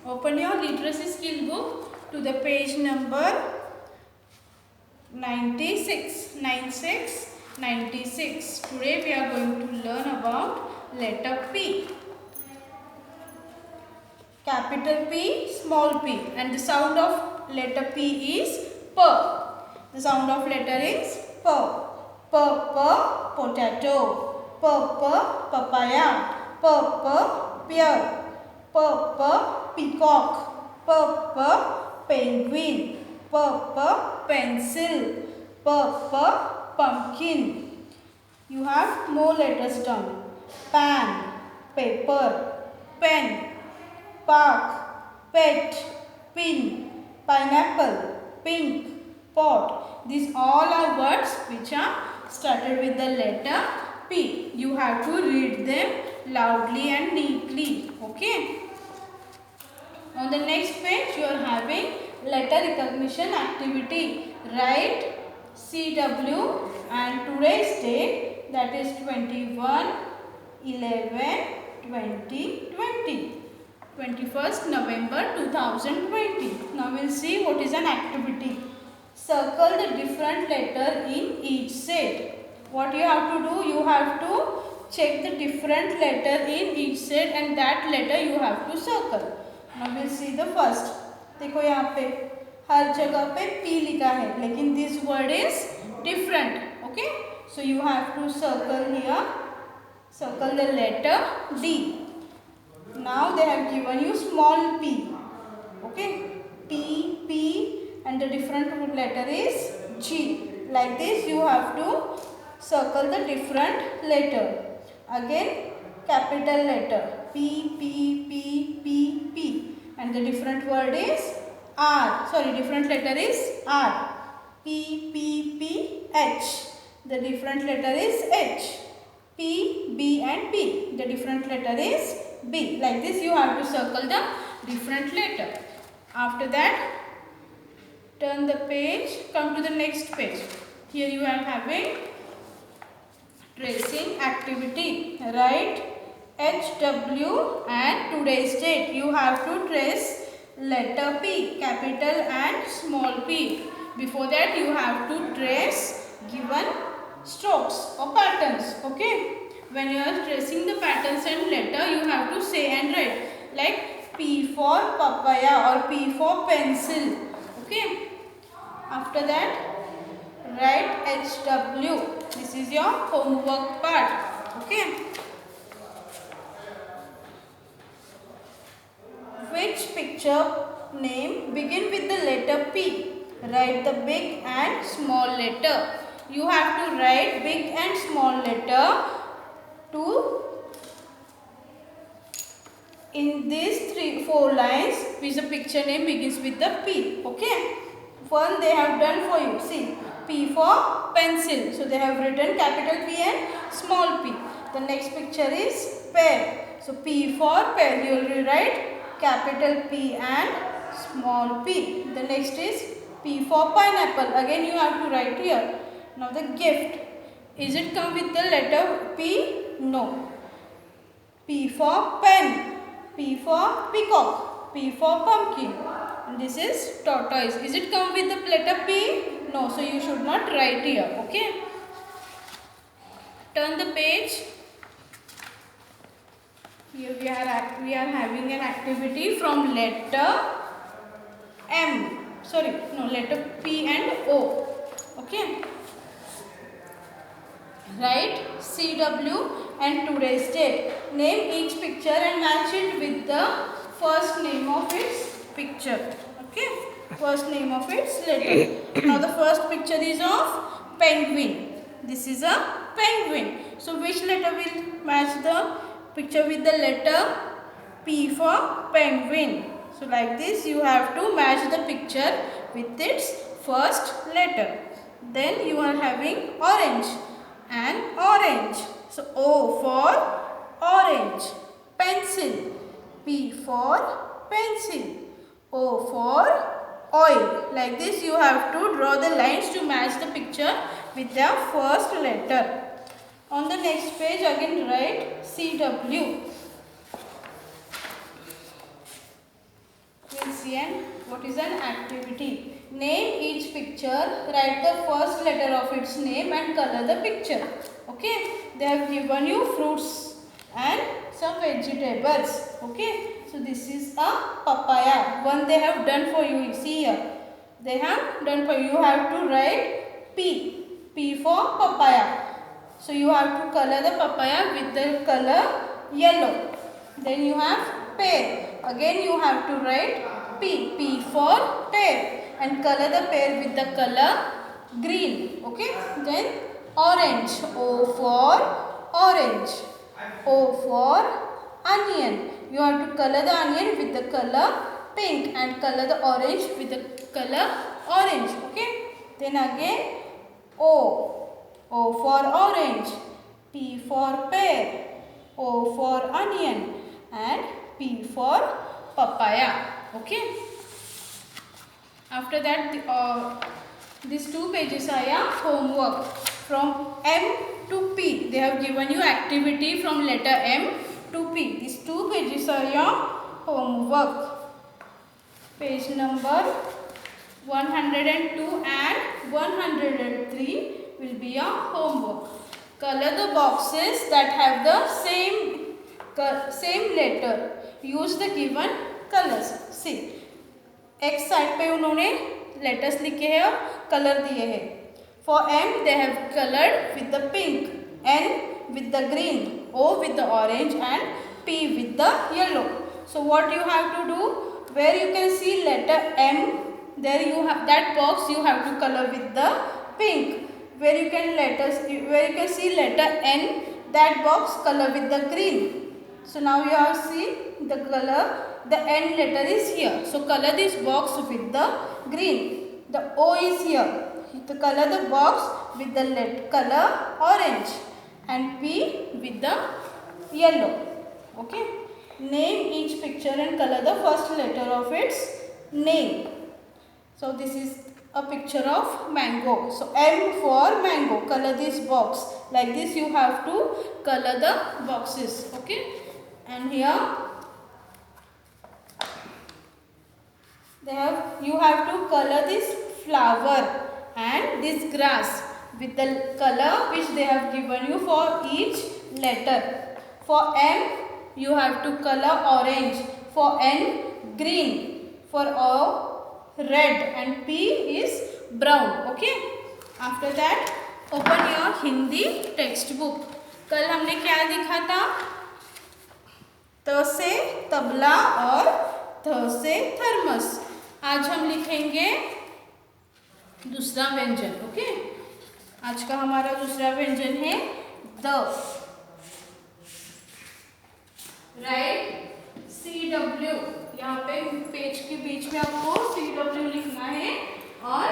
Open your literacy skill book to the page number 96. 96. Today we are going to learn about letter P. Capital P, small p, and the sound of letter P is P. The sound of letter is P. P, potato. P, papaya. P, pear. P, peacock. P, penguin. P, pencil. P, pumpkin. You have more letters down. Pan, paper, pen, park, pet, pin, pineapple, pink, pot. These all are words which are started with the letter P. You have to read them loudly and neatly. Okay. On the next page you are having letter recognition activity. Write CW and today's date, that is 21/11/2020. 21st November 2020. Now we'll see what is an activity. Circle the different letter in each set. What you have to do, you have to check the different letter in each set and that letter you have to circle. Now we'll see the first. देखो यहाँ पे हर जगह पे P लिखा है, लेकिन this word is different. Okay, so you have to circle here. Circle the letter D. Now they have given you small p. Okay, P, and the different letter is G. Like this you have to circle the different letter. Again capital letter P, and the different word is R. Sorry, different letter is R. P, H. The different letter is H. P, B and P. The different letter is B. Like this you have to circle the different letter. After that, turn the page, come to the next page. Here you are having tracing activity. Write HW and today's date. You have to trace letter P, capital and small p. Before that you have to trace given strokes or patterns. Okay. When you are tracing the patterns and letter, you have to say and write like P for papaya or P for pencil. Okay. After that, write HW. This is your homework part. Okay. Which picture name begin with the letter P? Write the big and small letter. You have to write big and small letter in these 3-4 lines which the picture name begins with the P. Okay. One they have done for you. See, P for pencil. So they have written capital P and small p. The next picture is pear. So P for pear. You will write capital P and small p. The next is P for pineapple. Again you have to write here. Now the gift. Is it come with the letter P? No. P for pen. P for peacock. P for pumpkin. And this is tortoise. Is it come with the letter P? No. So you should not write here. Okay. Turn the page. Here we are having an activity from letter M. Sorry, no, letter P and O. Okay. Write CW and today's date. Name each picture and match it with the first name of its picture. Okay. First name of its letter. Now the first picture is of penguin. This is a penguin. So which letter will match the picture with the letter P for penguin? So like this you have to match the picture with its first letter. Then you are having orange and orange. So O for orange. Pencil. P for pencil. O for oil. Like this you have to draw the lines to match the picture with the first letter. On the next page again write CW. See, and what is an activity? Name each picture, write the first letter of its name and color the picture. Okay, they have given you fruits and some vegetables. Okay, so this is a papaya. One they have done for you. See here, they have done for you. You have to write P. P for papaya. So you have to color the papaya with the color yellow. Then you have pear. Again you have to write P. P for pear and color the pear with the color green. Okay. Then orange. O for orange. O for onion. You have to color the onion with the color pink and color the orange with the color orange. Okay. Then again O. O for orange. P for pear. O for onion and P for papaya. Okay. After that these 2 pages are your homework. From M to P they have given you activity from letter M to P. These 2 pages are your homework. Page number 102 and 103 will be your homework. Color the boxes that have the same letter. Use the given colors. See, एक side पे उन्होंने letters लिखे हैं और colour दिए हैं. For M they have colored with the pink, N with the green, O with the orange and P with the yellow. So what you have to do, where you can see letter M, there you have that box you have to color with the pink. Where you can see letter N, that box color with the green. So now you have seen the color, the N letter is here. So color this box with the green. The O is here. To color the box with the color orange and P with the yellow. Okay. Name each picture and color the first letter of its name. So this is a picture of mango. So M for mango. Color this box. Like this you have to color the boxes. Okay. And here you have to color this flower and this grass with the color which they have given you for each letter. For M you have to color orange. For N green. For O red and P is brown. Okay. After that open your Hindi textbook. कल हमने क्या लिखा था? त से तबला और थ से थर्मस. आज हम लिखेंगे दूसरा व्यंजन. ओके. आज का हमारा दूसरा व्यंजन है द. Right CW. यहाँ पे पेज के बीच में आपको CW लिखना है और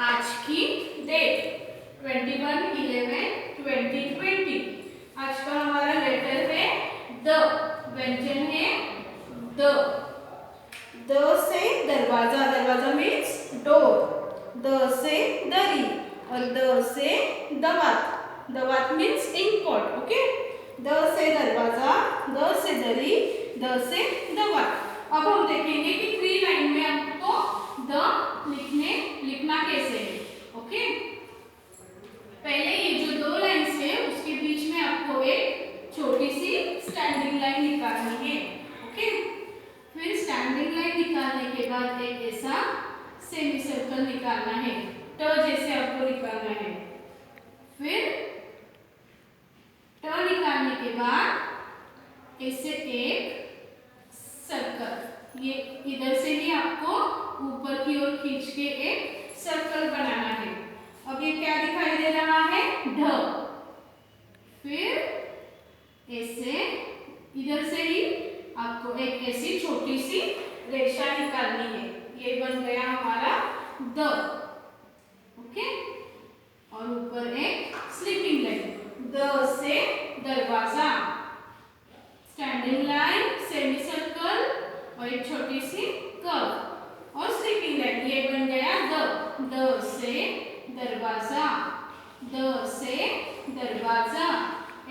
आज की डेट 21/11/2020. आज का हमारा लेटर है द. व्यंजन है द. द से दरवाजा. दरवाजा मीन्स डोर. द से दरी और द से दवात. दवात मीन्स इंक पॉट. ओके. द से दरवाजा, द से दरी, द से दवात. अब हम देखेंगे कि 3 लाइन में आपको द लिखना कैसे है. ओके. पहले ये जो 2 लाइन है उसके बीच में आपको एक छोटी सी स्टैंडिंग लाइन निकालनी है. ओके. फिर स्टैंडिंग लाइन निकालने के बाद एक ऐसा सेमी सर्कल निकालना है. ट जैसे आपको निकालना है. फिर ट निकालने के बाद ऐसे एक सर्कल. ये इधर से ही आपको ऊपर की ओर खींच के एक सर्कल बनाना है. अब ये क्या दिखाई दे रहा है? ढ. फिर ऐसे इधर से ही आपको एक ऐसी छोटी सी रेखा निकालनी है. ये बन गया हमारा द. ओके. और ऊपर एक स्लीपिंग लाइन. द से दरवाजा. स्टैंडिंग लाइन, सेमी सर्कल और एक छोटी सी कर्व और स्लीपिंग लाइन. ये बन गया द. द से दरवाजा. द से दरवाजा.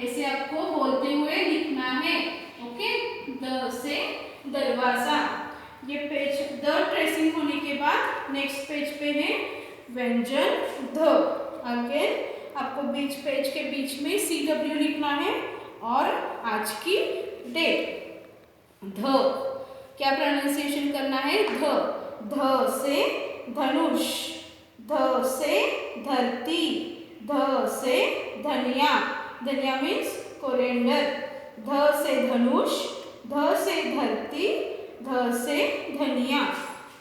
ऐसे आपको बोलते हुए लिखना है. ओके. द से दरवाजा. ये पेज द ट्रेसिंग होने के बाद नेक्स्ट पेज पे है व्यंजन ध। अगेन आपको बीच पेज के बीच में CW लिखना है और आज की डेट। ध क्या प्रोनाउंसिएशन करना है? ध। ध से धनुष, ध से धरती, ध से धनिया, धनिया मीन्स कोरिएंडर। ध से धनुष, ध से धरती, ध से धनिया।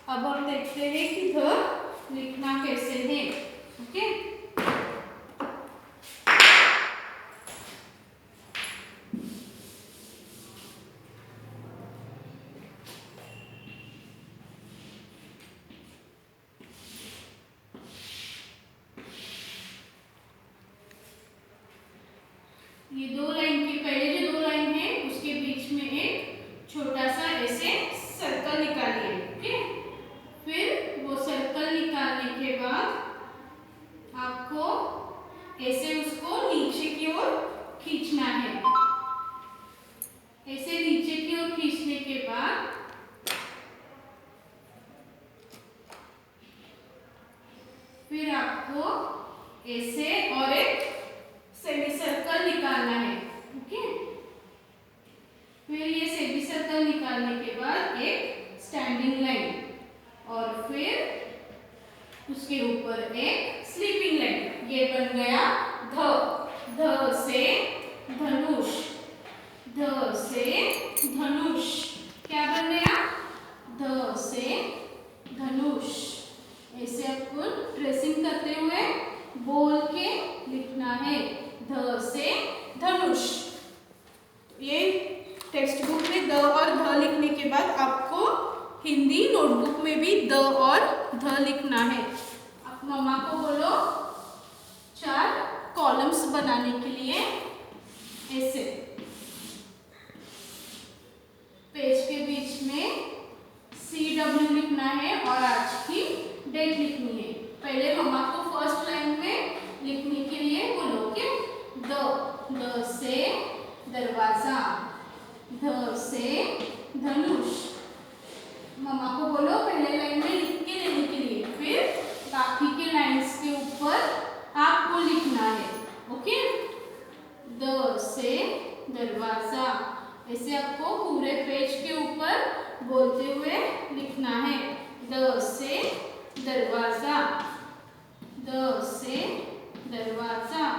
अब हम देखते हैं कि ध लिखना कैसे है। ओके, ये दो लाइन की पहले जो दो लाइन है उसके बीच में एक छोटा सा ऐसे सर्कल निकालिए। ओके, फिर वो सर्कल निकालने के बाद आपको ऐसे उसको नीचे की ओर खींचना है। ऐसे नीचे की ओर खींचने के बाद फिर आपको ऐसे और एक सेमी सर्कल निकालना है। ओके, फिर ये सेमी सर्कल निकालने के बाद एक स्टैंडिंग लाइन और फिर उसके ऊपर एक स्लीपिंग लाइन। ये बन गया ध। ध से धनुष, ध से धनुष। क्या बन गया? ध से धनुष। ऐसे आपको ट्रेसिंग करते हुए बोल के लिखना है, ध से धनुष। ये टेक्स्ट बुक में द और ध लिखने के बाद आपको हिंदी नोटबुक में भी द और ध लिखना है। आप मम्मा को बोलो 4 कॉलम्स बनाने के लिए। ऐसे पेज के बीच में CW लिखना है और आज की डेट लिखनी है। पहले मम्मा को फर्स्ट लाइन में लिखने के लिए बोलो कि द से दरवाजा, ध से धनुष। मम्मा को बोलो पहले लाइन में लिख के लेने के लिए, फिर बाकी के लाइंस के ऊपर आपको लिखना है। ओके, द से दरवाजा। ऐसे आपको पूरे पेज के ऊपर बोलते हुए लिखना है, द से दरवाजा, द से दरवाजा,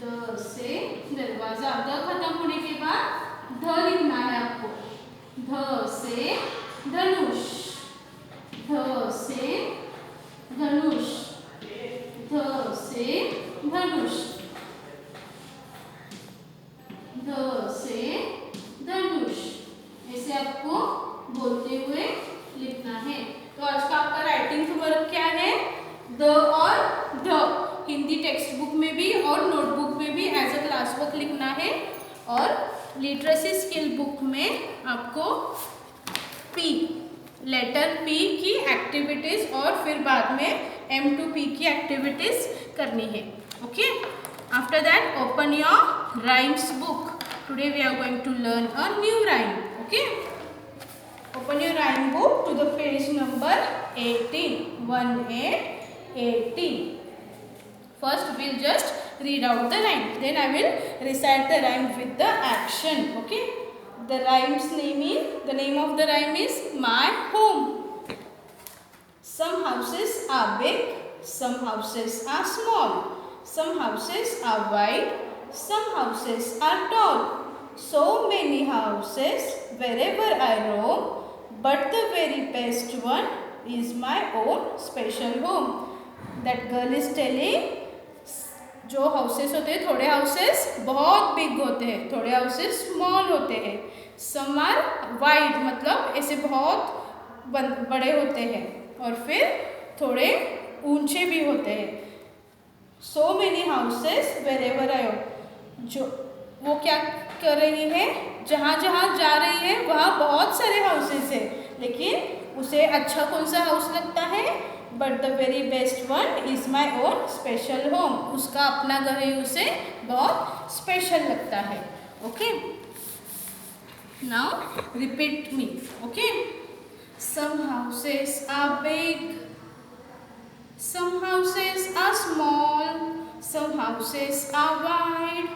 द से दरवाजा। द खत्म होने के बाद ध लिखना है आपको, ध से धनुष, ध से धनुष, ध से धनुष, ध से धनुष। ऐसे आपको बोलते हुए लिखना है। तो आज का आपका राइटिंग वर्क क्या है? द और ध हिंदी टेक्स्ट बुक में भी और नोटबुक में भी एज अ क्लास वर्क लिखना है। और लिटरेसी स्किल बुक में आपको P, लेटर P की एक्टिविटीज और फिर बाद में M to P की एक्टिविटीज करनी है। Okay, after that open your rhymes book. Today we are going to learn a new rhyme. Okay, open your rhyme book to the page number 18, 18. First we'll just read out the rhyme, then I will recite the rhyme with the action. Okay, the name of the rhyme is my home. Some houses are big, some houses are small, some houses are wide, some houses are tall. So many houses wherever I roam, but the very best one is my own special home. That girl is telling, जो houses होते हैं, थोड़े houses बहुत big होते हैं, थोड़े houses small होते हैं। सम आर वाइड, मतलब ऐसे बहुत बड़े होते हैं और फिर थोड़े ऊंचे भी होते हैं। सो मेनी हाउसेस वेरेवर आई होम, जो वो क्या कर रही है, जहाँ जहाँ जा रही है वहाँ बहुत सारे हाउसेस है, लेकिन उसे अच्छा कौन सा हाउस लगता है? But the very best one is my own special home, उसका अपना घर है, उसे बहुत स्पेशल लगता है। Okay, now repeat me. Okay, Some houses are big, some houses are small, some houses are wide,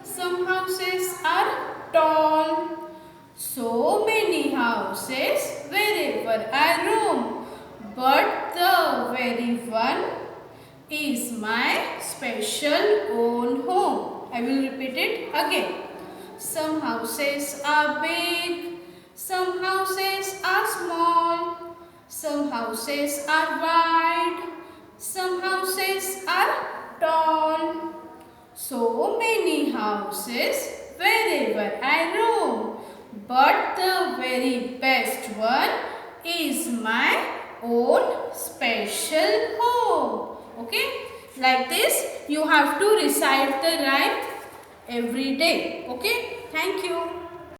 some houses are tall. So many houses wherever I roam, but the very one is my special own home. I will repeat it again. Some houses are big, some houses are small, some houses are wide, some houses are tall. So many houses wherever I roam, but the very best one is my own special home. Okay, like this you have to recite the rhyme every day. Okay, thank you.